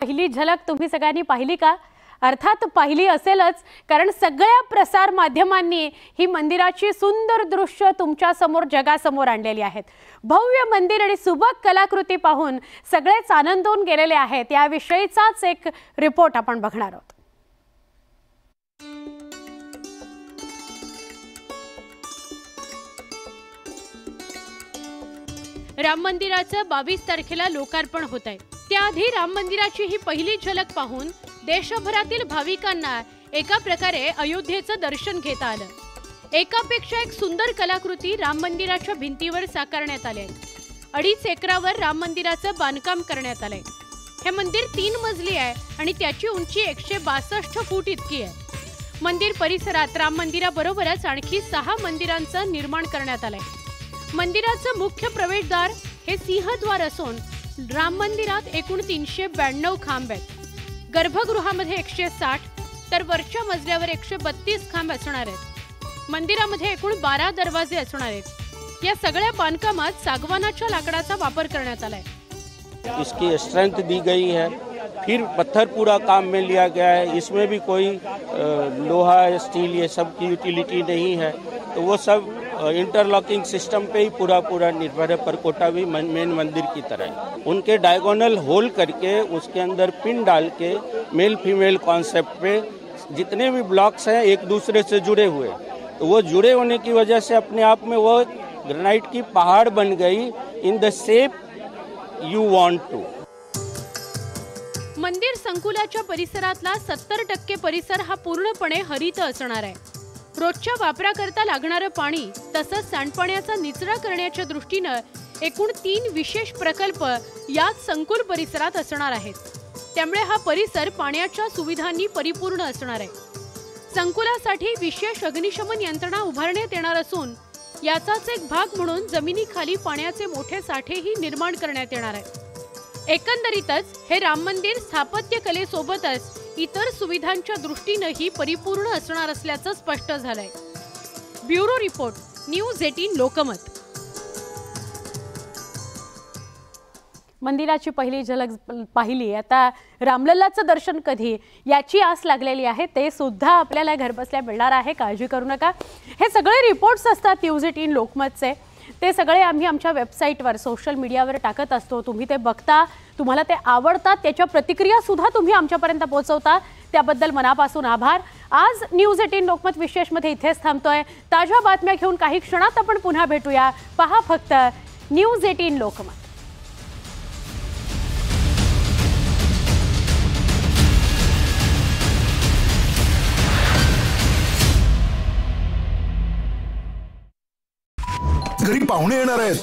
पहिली झलक तुम्ही सगळ्यांनी पाहिली का? अर्थात पाहिली असेलच, कारण सगळ्या प्रसार माध्यमांनी ही मंदिराची सुंदर दृश्य तुमच्या समोर जगासमोर आणलेली आहेत। भव्य मंदिर आणि सुबक कलाकृती पाहून सगळेच आनंदून गेलेले आहेत। याविषयीचाच एक रिपोर्ट आपण बघणार आहोत। राम मंदिराचं 22 तारखेला लोकार्पण होत आहे। त्याआधी राम मंदिराची ही पहिली झलक पाहून देशभरातील भाविकांना एका प्रकारे अयोध्येचं दर्शन घेता आलं। एकापेक्षा एक सुंदर कलाकृती राम मंदिराच्या भिंतीवर साकारण्यात आली आहे। 2.5 एकरावर राम मंदिराचं बांधकाम करण्यात आलंय। हे मंदिर 3 मजली आहे आणि त्याची उंची 162 फूट इतकी आहे। मंदिर परिसरात राम मंदिराबरोबरच आणखी 6 मंदिरांचं निर्माण करण्यात आलंय। मंदिराचं मुख्य प्रवेशद्वार हे सिंहद्वार असून राम मंदिरात एकूण 392 खांब आहेत। गर्भगृहामध्ये 160 तर वरच्या मजल्यावर 132 खांब असणार आहेत। मंदिरामध्ये एकूण 12 दरवाजे असणार आहेत। या सगळ्या बांधकामात सागवानाच्या लाकडाचा वापर करण्यात आलाय। इसकी स्ट्रेंथ दी गई है, फिर पत्थर पूरा काम में लिया गया है। इसमें भी कोई लोहा स्टील ये सब की यूटिलिटी नहीं है, तो वो सब इंटरलॉकिंग सिस्टम पे ही पूरा निर्भर है। परकोटा भी मेन मंदिर की तरह उनके डायगोनल होल करके उसके अंदर पिन डाल के मेल फीमेल कॉन्सेप्ट पे जितने भी ब्लॉक्स हैं एक दूसरे से जुड़े हुए, तो वो जुड़े होने की वजह से अपने आप में वो ग्रेनाइट की पहाड़ बन गई in the shape you want to. मंदिर संकुलाच्या परिसरातला 70% परिसर हा पूर्णपणे हरित असणार आहे। रोजच्या वापराकरता लागणारे पाणी तसंच सांडपाण्याचा निचरा करण्याच्या दृष्टीने एकूण 3 विशेष प्रकल्प याच संकुल परिसरात असणार आहेत। त्यामुळे हा परिसर पाण्याच्या सुविधांनी परिपूर्ण असणार आहे। संकुलासाठी विशेष अग्निशमन यंत्रणा उभारण्यात येणार असून याचाच एक भाग म्हणून जमिनीखाली पाण्याचे मोठे साठेही निर्माण करण्यात येणार आहे। एकंदरीतच हे राम मंदिर स्थापत्य कलेसोबतच इतर सुविधांच्या दृष्टीनेही परिपूर्ण असणार असल्याचं स्पष्ट झालंय। Bureau report, news 18 Lokmat. मंदिराची पहिली झलक पाहिली, आता रामलल्लाचं दर्शन कधी याची आस लागलेली आहे, ते सुद्धा आपल्याला घरबसल्या मिळणार आहे। काळजी करू नका। हे सगळे रिपोर्ट्स असतात न्यूज 18 लोकमतचे, ते सगळे आम्ही आमच्या वेबसाईटवर सोशल मीडियावर टाकत असतो। तुम्ही ते बघता, तुम्हाला ते आवडतात, त्याच्या प्रतिक्रिया सुद्धा तुम्ही आमच्यापर्यंत पोहोचवता, त्याबद्दल मनापासून आभार। आज न्यूज 18 लोकमत विशेषमध्ये इथेच थांबतोय। ताज्या बातम्या घेऊन काही क्षणात आपण पुन्हा भेटूया। पहा फक्त न्यूज 18 लोकमत। घरी पाहुणे येणार आहेत।